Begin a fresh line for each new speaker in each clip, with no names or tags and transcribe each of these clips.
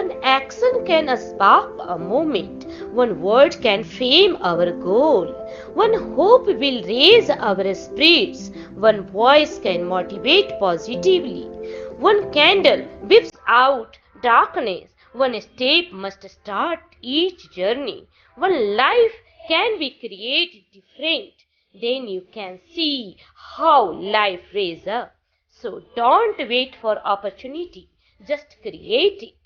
One action can spark a moment. One word can frame our goal. One hope will raise our spirits. One voice can motivate positively. One candle whips out darkness. One step must start each journey. One life can be created different. Then you can see how life raises up. So don't wait for opportunity. Just create it.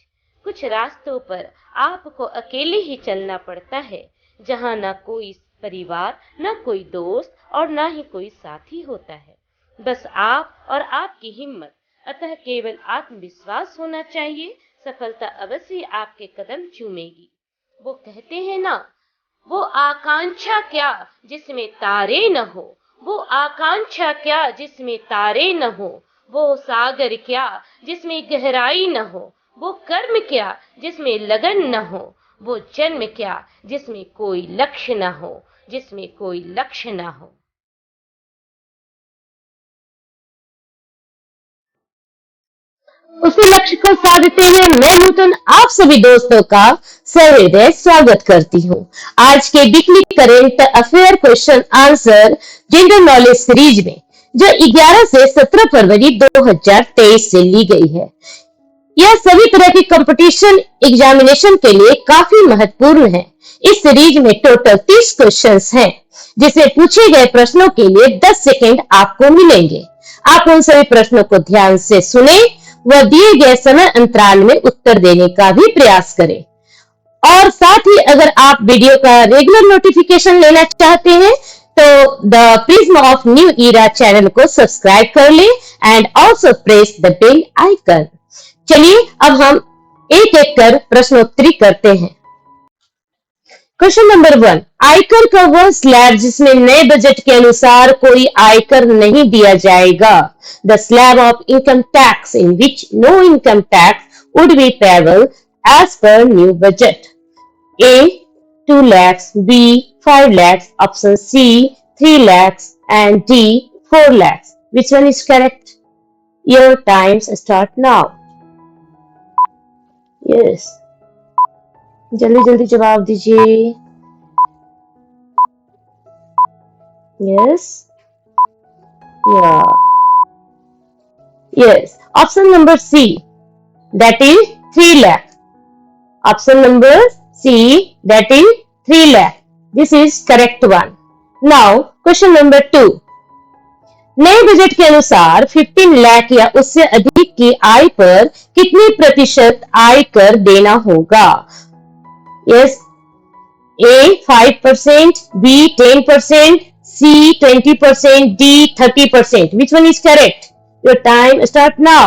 कुछ रास्तों पर आपको अकेले ही चलना पड़ता है, जहाँ ना कोई परिवार, ना कोई दोस्त और ना ही कोई साथी होता है। बस आप और आपकी हिम्मत। अतः केवल आत्मविश्वास होना चाहिए। सफलता अवश्य आपके कदम चूमेगी। वो कहते हैं ना, वो आकांक्षा क्या जिसमें तारे न हो, वो आकांक्षा क्या जिसमें तारे न हो, वो सागर क्या जिसमें गहराई न हो, वो कर्म क्या जिसमें लगन न हो, वो जन्म क्या जिसमें कोई लक्ष्य न हो, जिसमें कोई लक्ष्य न हो।
उसी लक्ष्य को साधते हुए मैं नूतन आप सभी दोस्तों का सहृदय स्वागत करती हूँ। आज के weekly current affair question answer general knowledge series में, जो 11 से 17 फरवरी 2023 से ली गई है। यह सभी तरह की कंपटीशन एग्जामिनेशन के लिए काफी महत्वपूर्ण है। इस सीरीज में टोटल 30 क्वेश्चंस हैं, जिसमें पूछे गए प्रश्नों के लिए 10 सेकंड आपको मिलेंगे। आप उन सभी प्रश्नों को ध्यान से सुने व दिए गए समय अंतराल में उत्तर देने का भी प्रयास करें। और साथ ही अगर आप वीडियो का रेगुलर नोटिफिकेशन लेना चाहते हैं तो the prism of new era channel को सब्सक्राइब कर लें and also press the bell icon. चलिए अब हम एक एक कर प्रश्नोत्तरी करते हैं। क्वेश्चन नंबर 1, आयकर का वह स्लैब जिसमें नए बजट के अनुसार कोई आयकर नहीं दिया जाएगा। The slab of income tax in which no income tax would be payable as per new budget. A 2 lakhs, B 5 lakhs, option C 3 lakhs and D 4 lakhs. Which one is correct? Your times start now. Yes. जल्दी जल्दी जवाब दीजिए। Yes. Yeah. Yes. Option number C. That is 3 lakh. Option number C. That is 3 lakh. This is correct one. Now question number 2. नए budget के अनुसार 15 लाख या उससे अधिक की आय पर कितने प्रतिशत आयकर देना होगा? Yes. A 5%, B 10%, C 20%, D 30%. Which one is correct? Your time start now.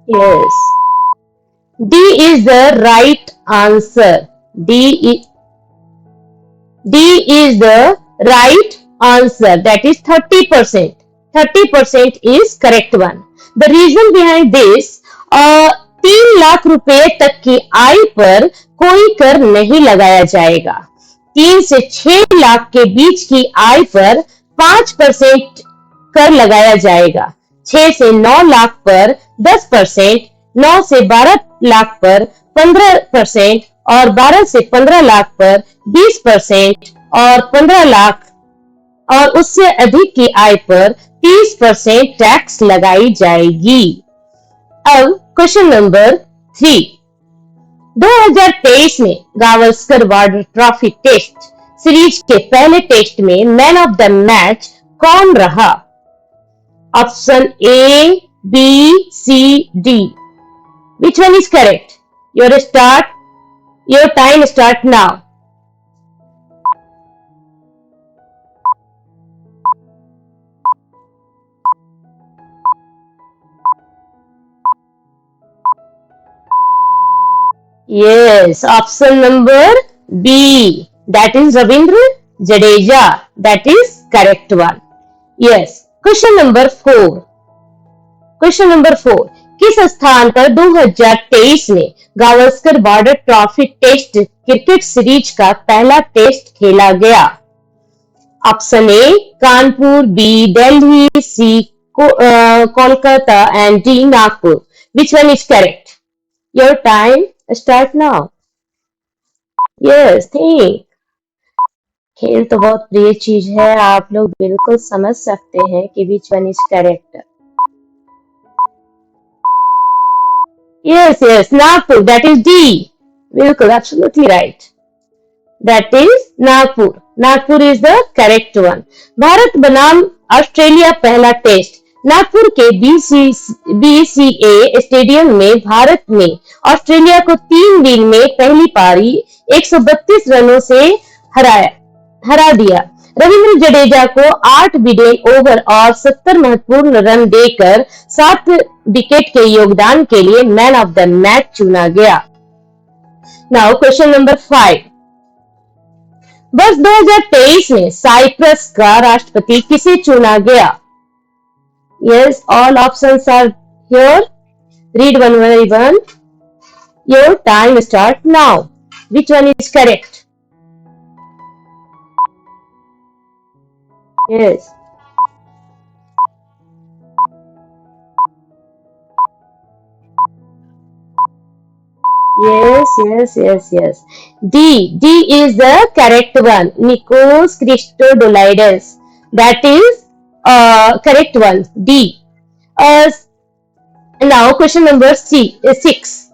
Yes. D is the right answer. D is the right answer. That is 30%. 30% is correct one. The reason behind this, 3 lakh रुपए तक की आय पर कोई कर नहीं लगाया जाएगा। 3 से 6 लाख के बीच की आय पर 5% कर लगाया जाएगा। 6 से 9 लाख पर 10%, 9 से 12 लाख पर 15% और 12 से 15 लाख पर 20% और 15 लाख और उससे अधिक की आय पर 30% टैक्स लगाई जाएगी। अब क्वेश्चन नंबर 3, 2023 में Gavaskar Border trophy test series के पहले टेस्ट में मैन ऑफ द मैच कौन रहा? Option A, B, C, D. Which one is correct? Your time start now. Yes, option number B. That is Ravindra Jadeja. That is correct one. Yes. Question number 4. Question number 4. किस स्थान पर 2023 में Gavaskar Border trophy test cricket series का पहला test खेला गया? Option A Kanpur, B Delhi, C Kolkata and D Nagpur. Which one is correct? Your time start now. Yes, think. खेल तो बहुत प्रिय चीज है, आप लोग बिल्कुल समझ सकते हैं कि which one is correct. Yes, Nagpur. That is D. बिल्कुल, absolutely right. That is Nagpur. Nagpur is the correct one. Bharat बनाम ऑस्ट्रेलिया पहला टेस्ट नागपुर के बीसीए स्टेडियम में भारत ने ऑस्ट्रेलिया को 3 दिन में पहली पारी 132 रनों से हरा दिया. रविंद्र जडेजा को 8 विकेट ओवर और 70 महत्वपूर्ण रन देकर 7 विकेट के योगदान के लिए मैन ऑफ द मैच चुना गया. Now question number 5. वर्ष 2023 में साइप्रस का राष्ट्रपति किसे चुना गया? Yes, all options are here. Read one by one. Your time start now. Which one is correct? Yes. Yes. D is the correct one. Nikos Christodoulides. That is correct one. D. Now question number 6.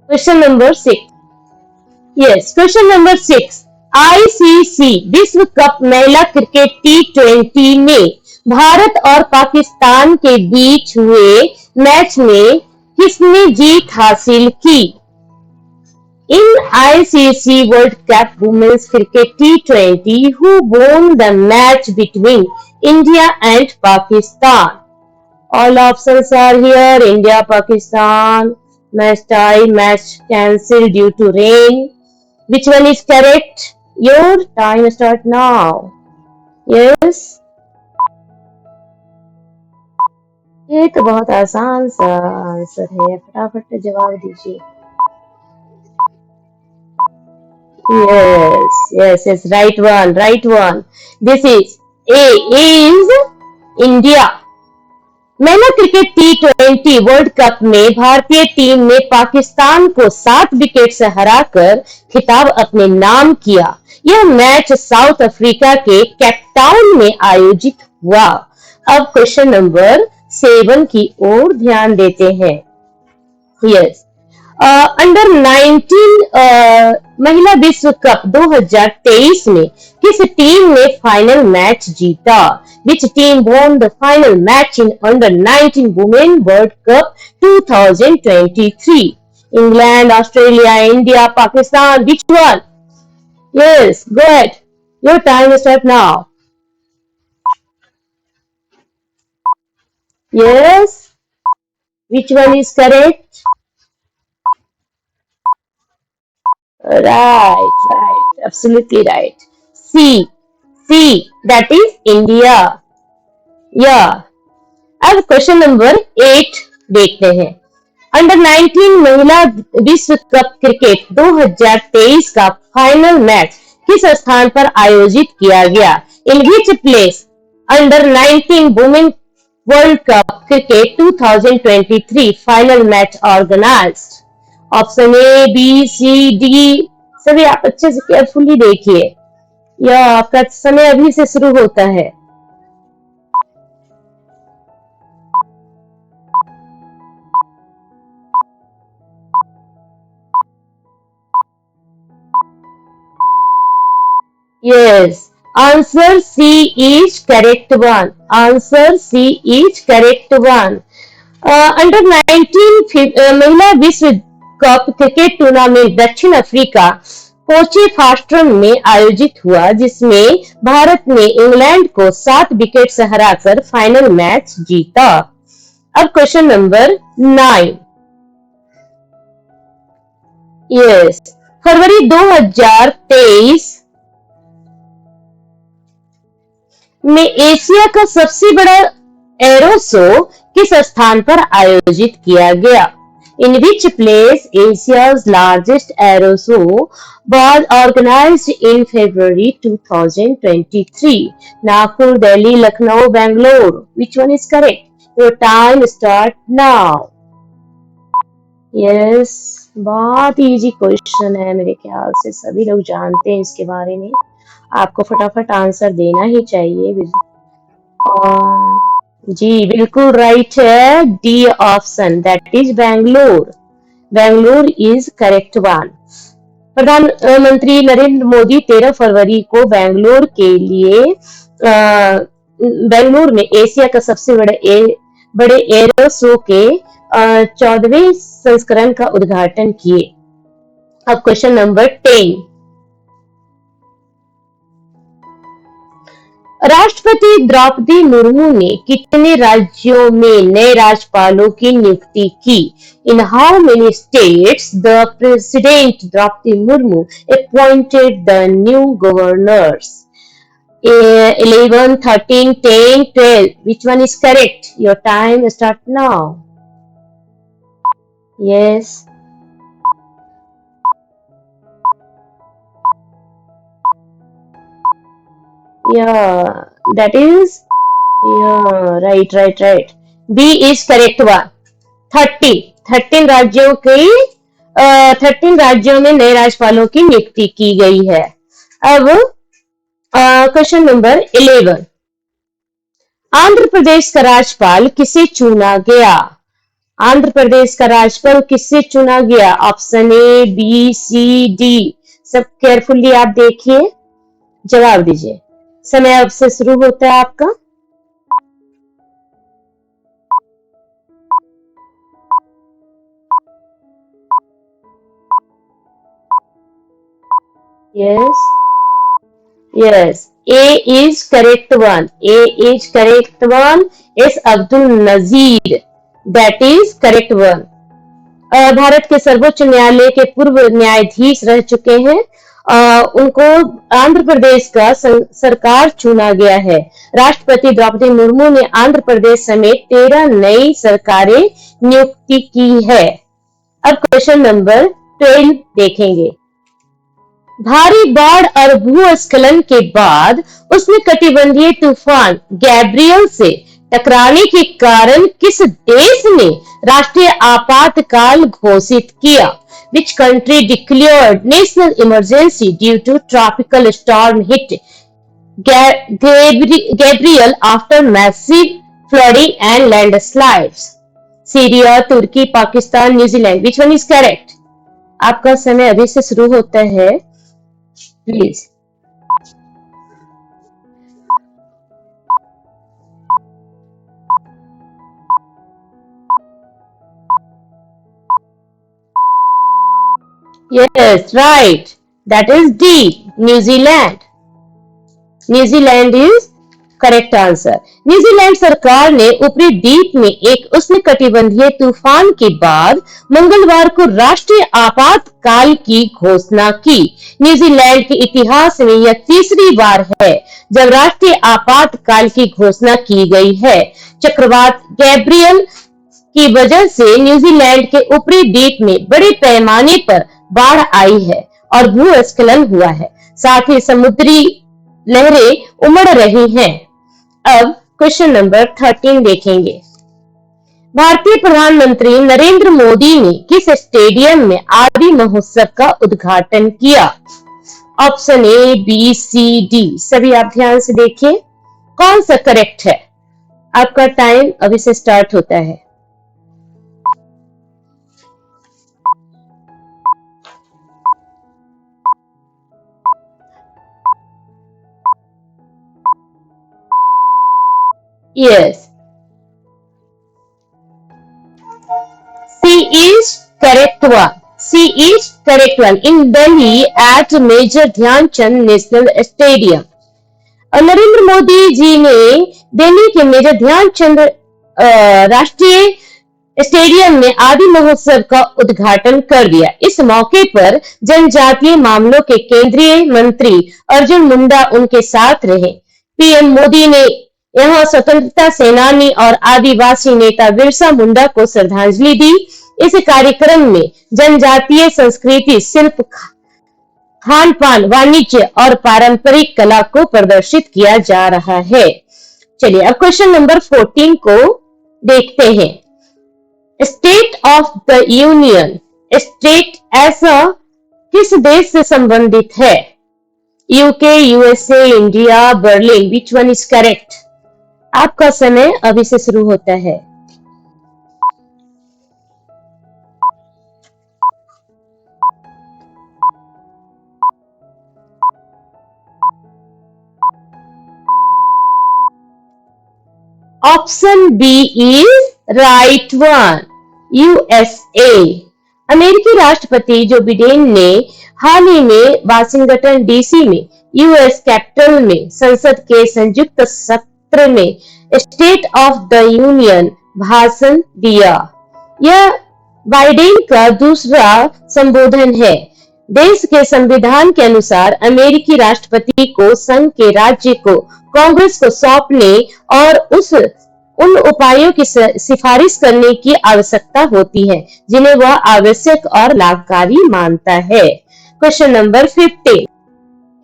Question number 6. Yes, question number 6. ICC विश्व cup महिला cricket T20 में भारत और पाकिस्तान के बीच हुए match में किसने जीत हासिल की? In ICC World Cup Women's Cricket T20, who won the match between India and Pakistan? All options are here. India, Pakistan, match tie, match cancelled due to rain. Which one is correct? Your time start now. Yes. ये तो बहुत आसान सा answer है, फटाफट जवाब दीजिए. Yes, right one. This is A is India. महिला क्रिकेट T20 वर्ल्ड कप में भारतीय टीम ने पाकिस्तान को 7 विकेट से हराकर खिताब अपने नाम किया. यह मैच साउथ अफ्रीका के केप टाउन में आयोजित हुआ. अब क्वेश्चन नंबर 7 की ओर ध्यान देते हैं. यस, अंडर 19 महिला विश्व कप 2023 में किस टीम ने फाइनल मैच जीता? Which team won the final match in under 19 Women World Cup 2023? England, Australia, India, Pakistan. Which one? Yes, go ahead. Your time start now. Yes. Which one is correct? Right. Absolutely right. C. That is India. Yeah. अब question number 8 देखते हैं. Under 19 महिला विश्व cup cricket 2023 का final match किस स्थान पर आयोजित किया गया? In which place under 19 women world cup cricket 2023 final match organised? Option A, B, C, D. सभी आप अच्छे से केयरफुली देखिए, यह आपका समय अभी से शुरू होता है. Yes, answer C is correct one. Under 19 महिला विश्व कप क्रिकेट टूर्नामेंट दक्षिण अफ्रीका कोचे फास्ट्रम में आयोजित हुआ, जिसमें भारत ने इंग्लैंड को 7 विकेट से हराकर फाइनल मैच जीता. अब क्वेश्चन नंबर 9. यस, फरवरी 2023 में एशिया का सबसे बड़ा एरो शो किस स्थान पर आयोजित किया गया? In which place Asia's largest aero show was organized in February 2023? Nagpur, Delhi, Lucknow, Bangalore. Which one is correct? Your time start now. Yes, बहुत इजी क्वेश्चन है, मेरे ख्याल से सभी लोग जानते हैं इसके बारे में। आपको फटाफट आंसर देना ही चाहिए। और जी बिल्कुल राइट है, D option, that is Bangalore. Bangalore is correct one. प्रधानमंत्री नरेंद्र मोदी 13 फरवरी को बेंगलुरु में एशिया का सबसे बड़े एरो शो के 14वें संस्करण का उद्घाटन किए। अब क्वेश्चन नंबर 10। राष्ट्रपति द्रौपदी मुर्मू ने कितने राज्यों में नए राज्यपालों की नियुक्ति की? In how many states the president Draupadi Murmu appointed the new governors? 11, 13, 10, 12. Which one is correct? Your time start now. Yes. Yeah, that is, yeah, right. B is correct one. 13 राज्यों की 13 राज्यों में नए राज्यपालों की नियुक्ति की गई है। अब क्वेश्चन नंबर 11। आंध्र प्रदेश का राज्यपाल किसे चुना गया? आंध्र प्रदेश का राज्यपाल किससे चुना गया? Option A, B, C, D. सब केयरफुली आप देखिए, जवाब दीजिए। समय अब से शुरू होता है आपका। yes, A is correct one. S. Abdul Nazeer, that is correct one. Bharat के सर्वोच्च न्यायालय के पूर्व न्यायाधीश रह चुके हैं। उनको आंध्र प्रदेश का सरकार चुना गया है। राष्ट्रपति द्रौपदी मुर्मू ने आंध्र प्रदेश समेत 13 नई सरकारें नियुक्ति की है। अब क्वेश्चन नंबर 12 देखेंगे। भारी बाढ़ और भूस्खलन के बाद उष्णकटिबंधीय तूफान गैब्रियल से टकराने के कारण किस देश ने राष्ट्रीय आपातकाल घोषित किया? Which country declared national emergency due to tropical storm hit Gabriel after massive flooding and landslides? Syria, Turkey, Pakistan, New Zealand. Which one is correct? आपका समय अभी से शुरू होता है, please. Yes, right. That is D. New Zealand. New Zealand is correct answer. New Zealand सरकार ने ऊपरी द्वीप में एक उष्णकटिबंधीय तूफान के बाद मंगलवार को राष्ट्रीय आपातकाल की घोषणा की। न्यूजीलैंड के इतिहास में यह तीसरी बार है जब राष्ट्रीय आपातकाल की घोषणा की गई है। चक्रवात गैब्रियल की वजह से न्यूजीलैंड के ऊपरी द्वीप में बड़े पैमाने पर बाढ़ आई है और भूस्खलन हुआ है, साथ ही समुद्री लहरें उमड़ रही हैं। अब क्वेश्चन नंबर 13 देखेंगे। भारतीय प्रधानमंत्री नरेंद्र मोदी ने किस स्टेडियम में आदि महोत्सव का उद्घाटन किया? Option A, B, C, D. सभी आप ध्यान से देखिए, कौन सा करेक्ट है। आपका टाइम अभी से स्टार्ट होता है। Yes. C is correct one. C is correct one. In Delhi at Major Dhyanchand National Stadium. और नरेंद्र मोदी जी ने दिल्ली के मेजर ध्यानचंद राष्ट्रीय स्टेडियम में आदि महोत्सव का उद्घाटन कर दिया। इस मौके पर जनजातीय मामलों के केंद्रीय मंत्री अर्जुन मुंडा उनके साथ रहे। पीएम मोदी ने यहां स्वतंत्रता सेनानी और आदिवासी नेता बिरसा मुंडा को श्रद्धांजलि दी। इस कार्यक्रम में जनजातीय संस्कृति, शिल्प, खान पान, वाणिज्य और पारंपरिक कला को प्रदर्शित किया जा रहा है। चलिए अब क्वेश्चन नंबर 14 को देखते हैं। State of the union, state ऐसा किस देश से संबंधित है? UK, USA, India, Berlin, which one is correct? आपका समय अभी से शुरू होता है। Option B is right one, USA. अमेरिकी राष्ट्रपति जो बिडेन ने हाल ही में वाशिंगटन डीसी में यूएस कैपिटल में संसद के संयुक्त सत्र में स्टेट ऑफ द यूनियन भाषण दिया। यह बाइडेन का दूसरा संबोधन है। देश के संविधान के अनुसार अमेरिकी राष्ट्रपति को संघ के राज्य को कांग्रेस को सौंपने और उन उपायों की सिफारिश करने की आवश्यकता होती है जिन्हें वह आवश्यक और लाभकारी मानता है। क्वेश्चन नंबर 15,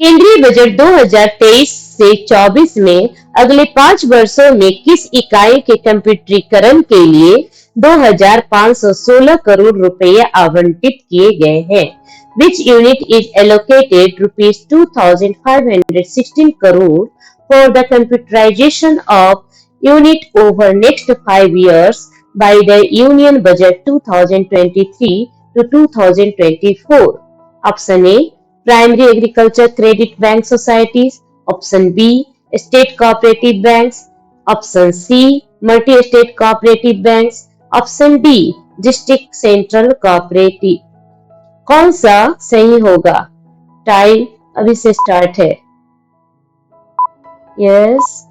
केंद्रीय बजट 2023 से 24 में अगले 5 वर्षों में किस इकाई के कंप्यूटरीकरण के लिए 2516 करोड़ रुपए आवंटित किए गए हैं? Which unit is allocated rupees 2516 crore for the computerization of unit over next 5 years by the Union Budget 2023 to 2024? Option A, Primary Agriculture Credit Bank Societies. Option B, State Cooperative Banks. Option C, Multi-State Cooperative Banks. Option D, District Central Cooperative. कौन सा सही होगा? Time अभी से start है। Yes,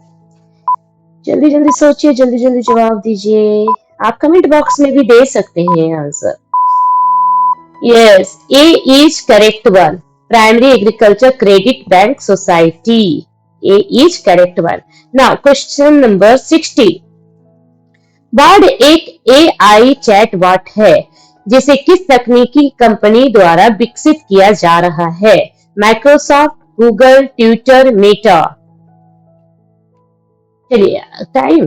जल्दी जल्दी सोचिए, जल्दी जल्दी जवाब दीजिए। आप कमेंट बॉक्स में भी दे सकते हैं answer. Yes, A is correct one, primary agriculture credit bank society. A is correct one. Now question number 16, Bard एक एआई चैटबॉट है जिसे किस तकनीकी कंपनी द्वारा विकसित किया जा रहा है? Microsoft, Google, Twitter, Meta. चलिए टाइम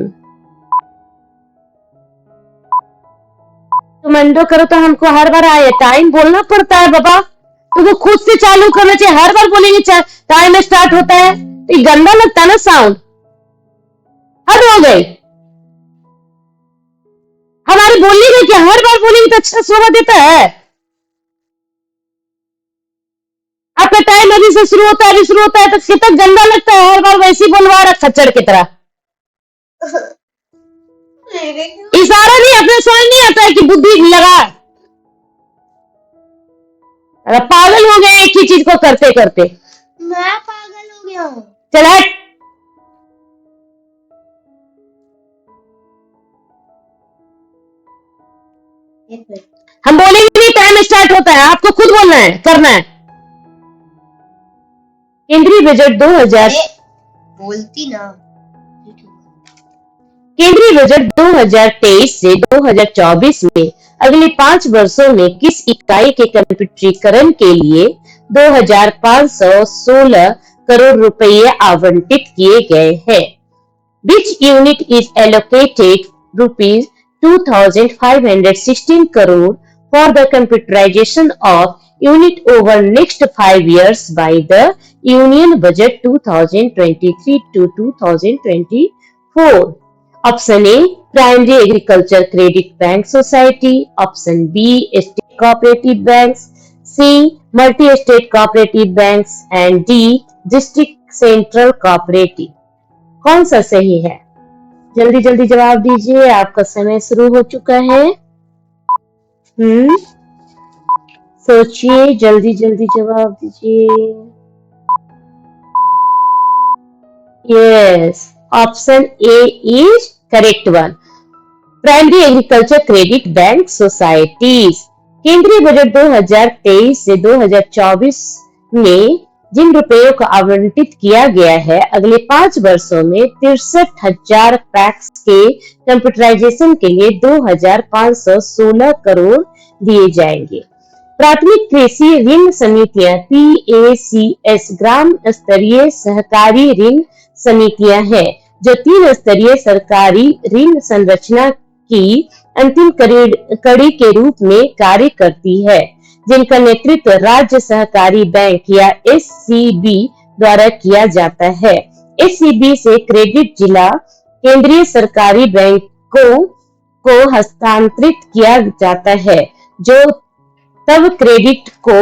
तुम अंडो करो तो हमको हर बार आए टाइम बोलना पड़ता है बाबा। तो खुद से चालू करना चाहिए, हर बार बोलेंगे टाइम स्टार्ट होता है तो गंदा लगता है ना साउंड। हद हो गई, हमारे बोलने में क्या हर बार बोलेंगे तो अच्छा शोभा देता है। आपका टाइम अभी से शुरू होता है, अभी शुरू होता है तो कितना गंदा लगता है, हर बार वैसे ही बोलवा रहा खच्चर की तरह। इशारा नहीं, अपने समझ नहीं आता है कि बुद्धि लगा। अरे पागल हो गए एक ही चीज को करते करते।
मैं पागल हो गया हूँ।
चल हट। हम बोलेंगे नहीं, टाइम स्टार्ट होता है, आपको खुद बोलना है, करना है। केंद्रीय बजट 2000
बोलती ना।
केंद्रीय बजट 2023 से 2024 में अगले 5 वर्षों में किस इकाई के कंप्यूटरीकरण के लिए 2516 करोड़ रुपए आवंटित किए गए हैं? Which unit is allocated rupees 2516 crore for the computerization of unit over next 5 years by the Union Budget 2023 to 2024? Option A, Primary Agriculture Credit Bank Society. Option B, State Cooperative Banks. C, Multi-State Cooperative Banks. And D, District Central Cooperative. कौन सा सही है? जल्दी जल्दी जवाब दीजिए, आपका समय शुरू हो चुका है। सोचिए, जल्दी जल्दी जवाब दीजिए। Yes, option A is correct one, primary agriculture credit bank societies. केंद्रीय बजट 2023 से 2024 में जिन रुपयों को आवंटित किया गया है अगले 5 वर्षों में 63,000 पैक्स के कंप्यूटराइजेशन के लिए 2,516 करोड़ दिए जाएंगे। प्राथमिक कृषि ऋण समितियां PACS ग्राम स्तरीय सहकारी ऋण समितियां हैं जो 3 स्तरीय सरकारी ऋण संरचना की अंतिम कड़ी के रूप में कार्य करती है, जिनका नेतृत्व राज्य सहकारी बैंक या SCB द्वारा किया जाता है। SCB से क्रेडिट जिला केंद्रीय सरकारी बैंकों को हस्तांतरित किया जाता है, जो तब क्रेडिट को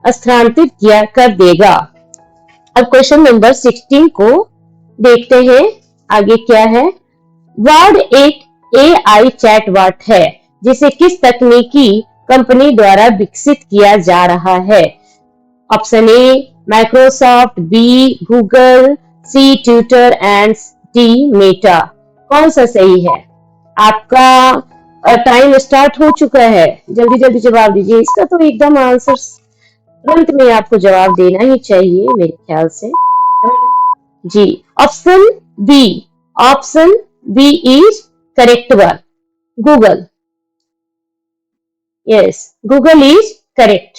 स्थानांतरित किया कर देगा। अब क्वेश्चन नंबर 16 को देखते हैं, आगे क्या है। वार्ड एक AI चैटबॉट है जिसे किस तकनीकी कंपनी द्वारा विकसित किया जा रहा है? Option A Microsoft, B Google, C Twitter and D Meta. कौन सा सही है? आपका टाइम स्टार्ट हो चुका है, जल्दी जल्दी जवाब दीजिए। इसका तो एकदम आंसर तुरंत में आपको जवाब देना ही चाहिए मेरे ख्याल से जी। Option B is correct one, Google. Yes, Google is correct.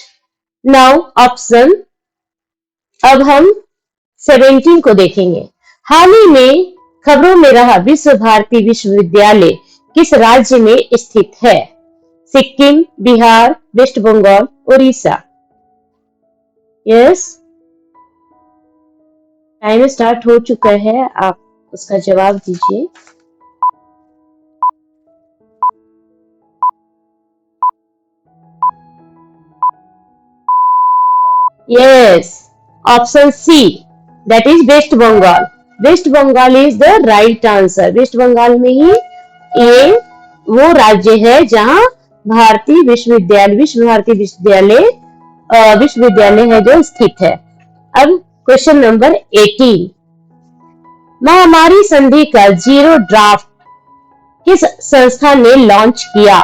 Now option, अब हम 17 को देखेंगे। हाल ही में खबरों में रहा विश्व भारती विश्वविद्यालय किस राज्य में स्थित है? Sikkim, Bihar, West Bengal, Orissa. Yes, time start हो चुका है, आप उसका जवाब दीजिए। Yes, option C that is West Bengal. West Bengal is the right answer. West Bengal में ही ये वो राज्य है जहां भारतीय विश्वविद्यालय विश्वविद्यालय है जो स्थित है। अब क्वेश्चन नंबर 18, महामारी संधि का जीरो ड्राफ्ट किस संस्था ने लॉन्च किया?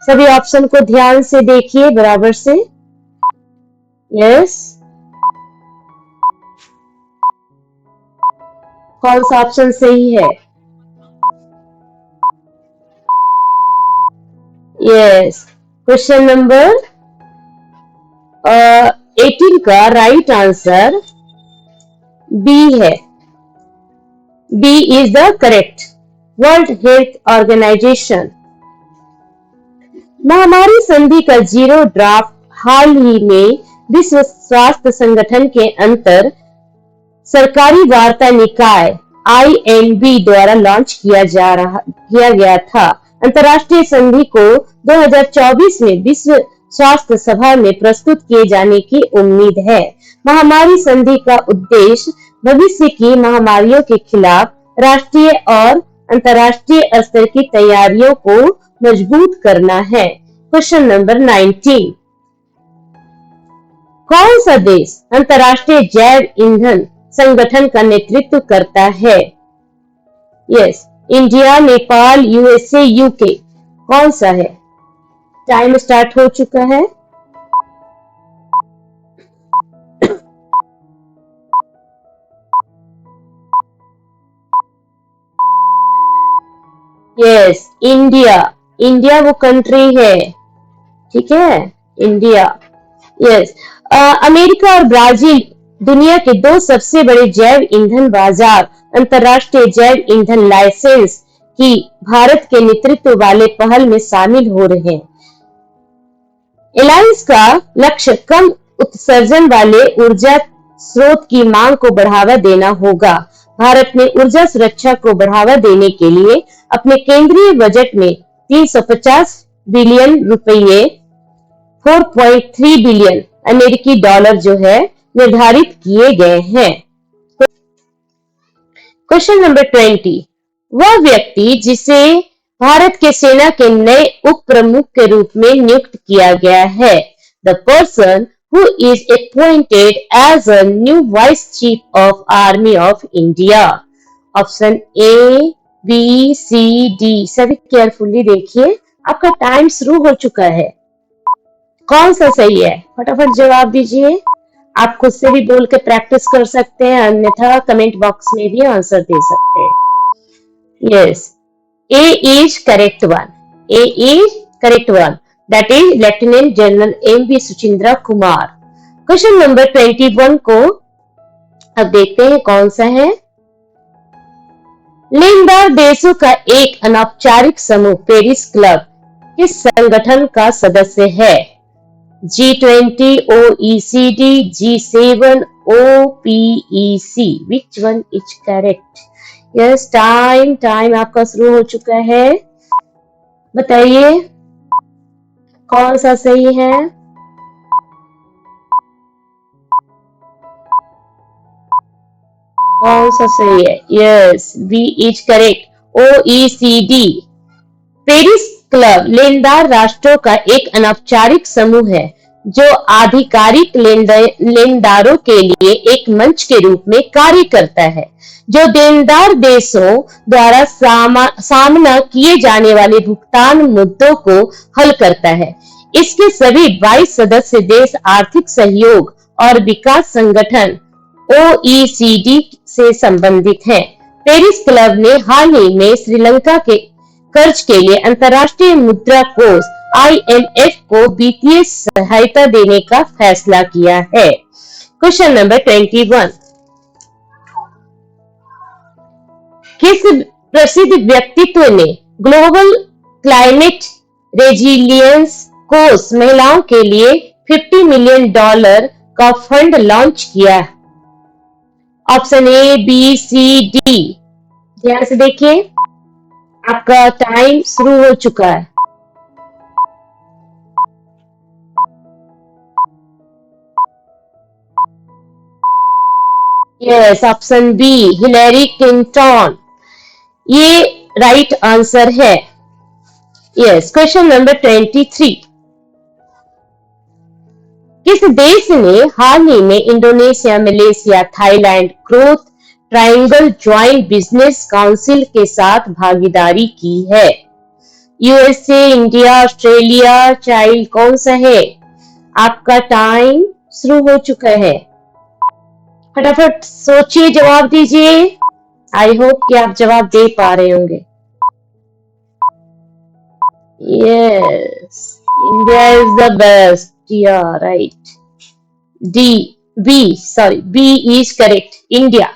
सभी ऑप्शन को ध्यान से देखिए बराबर से। यस, कौन सा ऑप्शन सही है? यस, क्वेश्चन नंबर 18 का राइट आंसर बी है। B is the correct, World Health Organisation. महामारी संधि का जीरो ड्राफ्ट हाल ही में विश्व स्वास्थ्य संगठन के अंतर सरकारी वार्ता निकाय INB द्वारा लॉन्च किया गया था। अंतर्राष्ट्रीय संधि को 2024 में विश्व स्वास्थ्य सभा में प्रस्तुत किए जाने की उम्मीद है। महामारी संधि का उद्देश्य भविष्य की महामारियों के खिलाफ राष्ट्रीय और अंतर्राष्ट्रीय स्तर की तैयारियों को मजबूत करना है। क्वेश्चन नंबर 19, कौन सा देश अंतर्राष्ट्रीय जैव ईंधन संगठन का नेतृत्व करता है? Yes, India, Nepal, USA, UK। कौन सा है? टाइम स्टार्ट हो चुका है। Yes, India. इंडिया वो कंट्री है, ठीक है, इंडिया। यस, अमेरिका और ब्राजील दुनिया के 2 सबसे बड़े जैव ईंधन बाजार अंतर्राष्ट्रीय जैव ईंधन लाइसेंस की भारत के नेतृत्व वाले पहल में शामिल हो रहे हैं। एलायंस का लक्ष्य कम उत्सर्जन वाले ऊर्जा स्रोत की मांग को बढ़ावा देना होगा। भारत ने ऊर्जा सुरक्षा को बढ़ावा देने के लिए अपने केंद्रीय बजट में 350 बिलियन रुपये 4.3 बिलियन अमेरिकी डॉलर जो है निर्धारित किए गए हैं। क्वेश्चन नंबर 20, वह व्यक्ति जिसे भारत के सेना के नए उप प्रमुख के रूप में नियुक्त किया गया है। The person who is appointed as a new vice chief of army of India। Option A, B, C, D। सभी केयरफुली देखिए, आपका टाइम शुरू हो चुका है। कौन सा सही है? फटाफट जवाब दीजिए। आप खुद से भी बोल के प्रैक्टिस कर सकते हैं, अन्यथा कमेंट बॉक्स में भी आंसर दे सकते हैं। Yes, A is correct one. A is correct one, that is lieutenant general M V. Suchindra Kumar. Question number 21 को अब देखते हैं कौन सा है। लेनदार देशों का एक अनौपचारिक समूह पेरिस क्लब किस संगठन का सदस्य है? G20, OECD, G7, OPEC. Which one is correct? Yes, time आपका शुरू हो चुका है। बताइए कौन सा सही है? कौन सा सही है? Yes, B is correct. OECD, Paris club लेनदार राष्ट्रों का एक अनौपचारिक समूह है जो आधिकारिक लेनदारों के लिए एक मंच के रूप में कार्य करता है, जो देनदार देशों द्वारा सामना किए जाने वाले भुगतान मुद्दों को हल करता है। इसके सभी 22 सदस्य देश आर्थिक सहयोग और विकास संगठन OECD से संबंधित हैं। पेरिस क्लब ने हाल ही में श्रीलंका के कर्ज के लिए अंतर्राष्ट्रीय मुद्रा कोष IMF को वित्तीय सहायता देने का फैसला किया है। क्वेश्चन नंबर 21, किस प्रसिद्ध व्यक्तित्व ने ग्लोबल क्लाइमेट रेजिलियंस कोष महिलाओं के लिए $50 मिलियन का फंड लॉन्च किया? Option A, B, C, D. ध्यान से देखिए, आपका टाइम शुरू हो चुका है। Yes, option B, Hillary Clinton, ये राइट आंसर है। यस, क्वेश्चन नंबर 23, किस देश ने हाल ही में Indonesia, Malaysia, Thailand growth triangle joint business council के साथ भागीदारी की है? USA, इंडिया, ऑस्ट्रेलिया, चाइल्ड, कौन सा है? आपका टाइम शुरू हो चुका है। फटाफट सोचिए, जवाब दीजिए। आई होप कि आप जवाब दे पा रहे होंगे। Yes, India is the best. Yeah right, B is correct, India.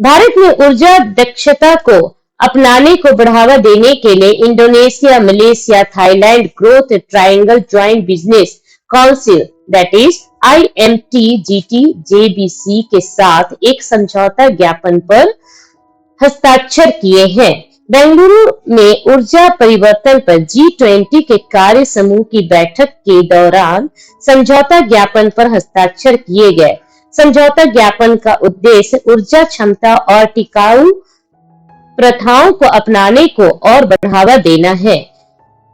Bharat में ऊर्जा दक्षता को अपनाने को बढ़ावा देने के लिए Indonesia, Malaysia, Thailand growth triangle joint business council that is IMTGT-JBC के साथ एक समझौता ज्ञापन पर हस्ताक्षर किए हैं। बेंगलुरु में ऊर्जा परिवर्तन पर G20 के कार्य समूह की बैठक के दौरान समझौता ज्ञापन पर हस्ताक्षर किए गए। समझौता ज्ञापन का उद्देश्य ऊर्जा क्षमता और टिकाऊ प्रथाओं को अपनाने को और बढ़ावा देना है।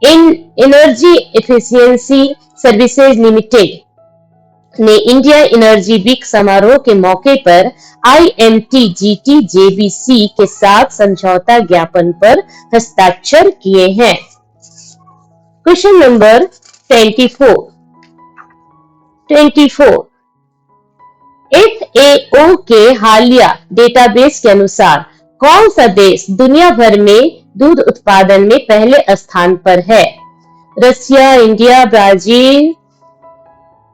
एनर्जी एफिशिएंसी सर्विसेज लिमिटेड ने इंडिया एनर्जी वीक समारोह के मौके पर IMTGT-JBC के साथ समझौता ज्ञापन पर हस्ताक्षर किए हैं। क्वेश्चन नंबर 24, FAO के हालिया डेटाबेस के अनुसार कौन सा देश दुनिया भर में दूध उत्पादन में पहले स्थान पर है? रसिया, इंडिया, ब्राजील,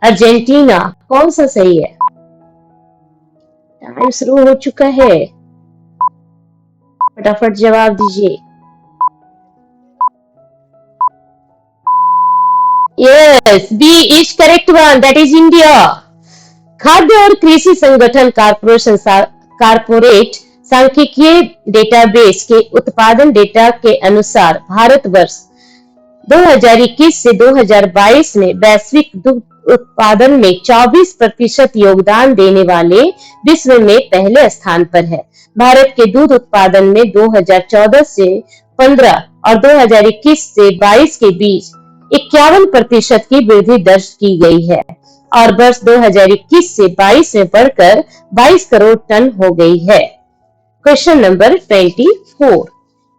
अर्जेंटीना, कौन सा सही है? टाइम शुरू हो चुका है, फटाफट जवाब दीजिए। Yes, B is correct one, that is India. खाद्य और कृषि संगठन कारपोरेट सांख्यिकीय डेटाबेस के उत्पादन डेटा के अनुसार भारतवर्ष 2021 से 2022 में वैश्विक दुग्ध उत्पादन में 24% योगदान देने वाले विश्व में पहले स्थान पर है। भारत के दूध उत्पादन में 2014 से 15 और 2021 से 22 के बीच 51% की वृद्धि दर्ज की गई है और वर्ष 2021 से 22 में बढ़कर 22 करोड़ टन हो गई है। क्वेश्चन नंबर 24,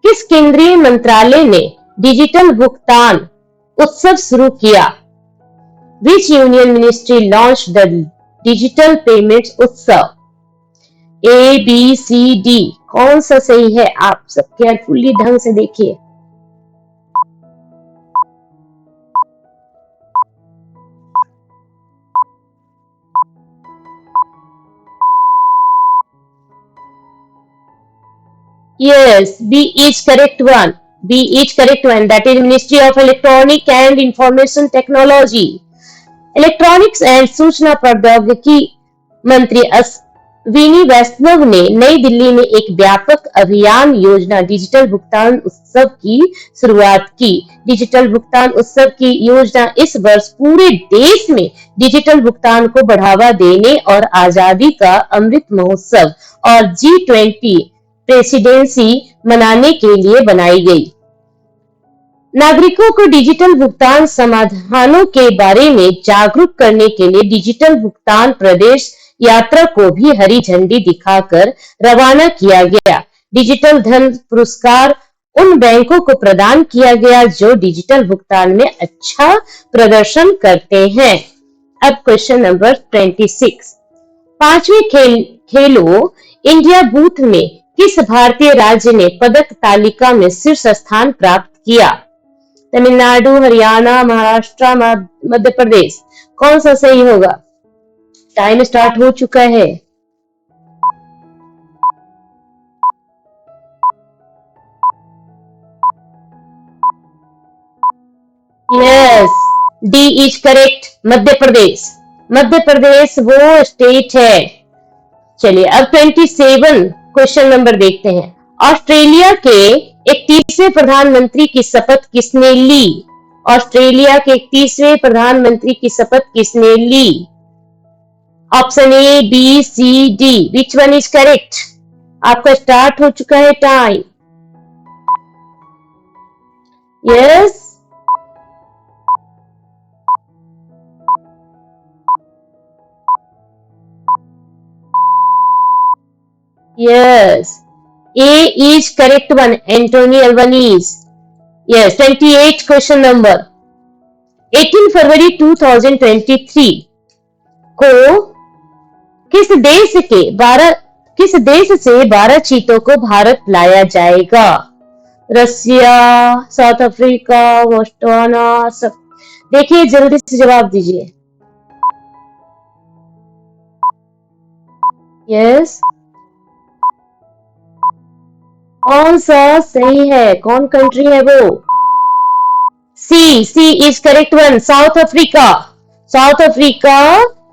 किस केंद्रीय मंत्रालय ने डिजिटल भुगतान उत्सव शुरू किया? Which union ministry launched the digital payments उत्सव? ए, बी, सी, डी, कौन सा सही है? आप सब केयरफुली ढंग से देखिए। Yes, B is correct one. B is correct one. That is Ministry of Electronic and Information Technology. Electronics and सूचना प्रौद्योगिकी मंत्री अश्विनी वैष्णव ने नई दिल्ली में एक व्यापक अभियान योजना डिजिटल भुगतान उत्सव की शुरुआत की। डिजिटल भुगतान उत्सव की योजना इस वर्ष पूरे देश में डिजिटल भुगतान को बढ़ावा देने और आजादी का अमृत महोत्सव और G20 प्रेसिडेंसी मनाने के लिए बनाई गई। नागरिकों को डिजिटल भुगतान समाधानों के बारे में जागरूक करने के लिए डिजिटल भुगतान प्रदेश यात्रा को भी हरी झंडी दिखाकर रवाना किया गया। डिजिटल धन पुरस्कार उन बैंकों को प्रदान किया गया जो डिजिटल भुगतान में अच्छा प्रदर्शन करते हैं। अब क्वेश्चन नंबर 26। पांचवें खेलो इंडिया बूथ में किस भारतीय राज्य ने पदक तालिका में शीर्ष स्थान प्राप्त किया? तमिलनाडु, हरियाणा, महाराष्ट्र, मध्य प्रदेश, कौन सा सही होगा? टाइम स्टार्ट हो चुका है। Yes, D is correct, Madhya Pradesh. Madhya Pradesh वो स्टेट है। चलिए अब 27 क्वेश्चन नंबर देखते हैं। ऑस्ट्रेलिया के 31वें प्रधानमंत्री की शपथ किसने ली? ऑस्ट्रेलिया के 31वें प्रधानमंत्री की शपथ किसने ली? Option A, B, C, D, which one is correct? आपका स्टार्ट हो चुका है time. Yes, yes, A is correct one, Anthony Albanese. Yes, 28 question number. 18 फरवरी 2023 को किस देश से 12 चीतों को भारत लाया जाएगा? रसिया, साउथ अफ्रीका, बोस्टवाना, सब देखिए जल्दी से जवाब दीजिए। यस, कौन सा सही है? कौन कंट्री है वो? C is correct one, South Africa. South Africa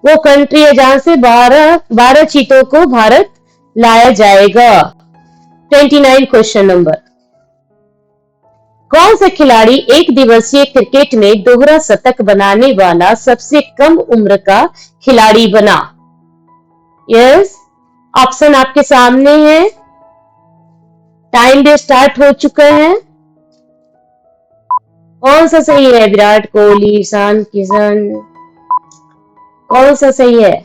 वो कंट्री है जहां से 12 चीतों को भारत लाया जाएगा। 29 क्वेश्चन नंबर। कौन सा खिलाड़ी एक दिवसीय क्रिकेट में दोहरा शतक बनाने वाला सबसे कम उम्र का खिलाड़ी बना? यस, ऑप्शन आपके सामने है। टाइम भी स्टार्ट हो चुका है। कौन सा सही है? विराट कोहली, ईशान किशन, कौन सा सही है?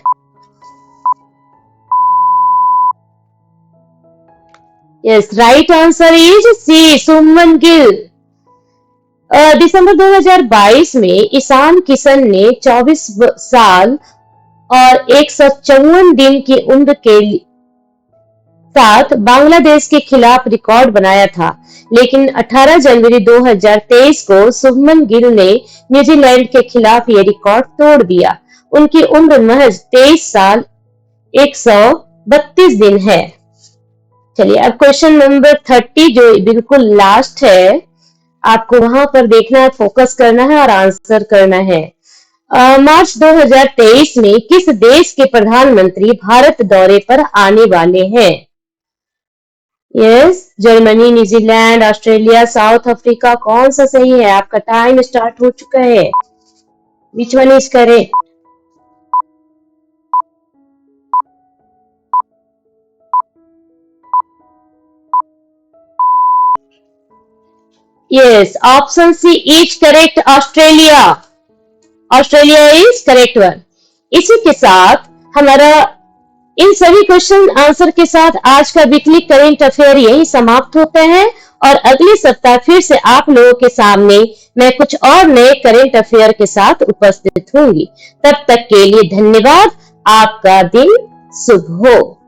Yes, right answer is C, Shubman Gill. दिसंबर 2022 में ईशान किशन ने 24 साल और 154 दिन की उम्र के साथ बांग्लादेश के खिलाफ रिकॉर्ड बनाया था, लेकिन 18 जनवरी 2023 को शुभमन गिल ने न्यूजीलैंड के खिलाफ यह रिकॉर्ड तोड़ दिया। उनकी उम्र महज 23 साल 132 दिन है। चलिए अब क्वेश्चन नंबर 30 जो बिल्कुल लास्ट है, आपको वहां पर देखना है, फोकस करना है और आंसर करना है। मार्च 2023 में किस देश के प्रधानमंत्री भारत दौरे पर आने वाले हैं? Yes, Germany, New Zealand, Australia, south Africa, कौन सा सही है? आपका टाइम स्टार्ट हो चुका है। Which one is correct? Yes, option C is correct, Australia. Australia is correct one. इसी के साथ हमारा इन सभी क्वेश्चन आंसर के साथ आज का वीकली करेंट अफेयर यही समाप्त होता है और अगले सप्ताह फिर से आप लोगों के सामने मैं कुछ और नए करेंट अफेयर के साथ उपस्थित होंगी। तब तक के लिए धन्यवाद। आपका दिन शुभ हो।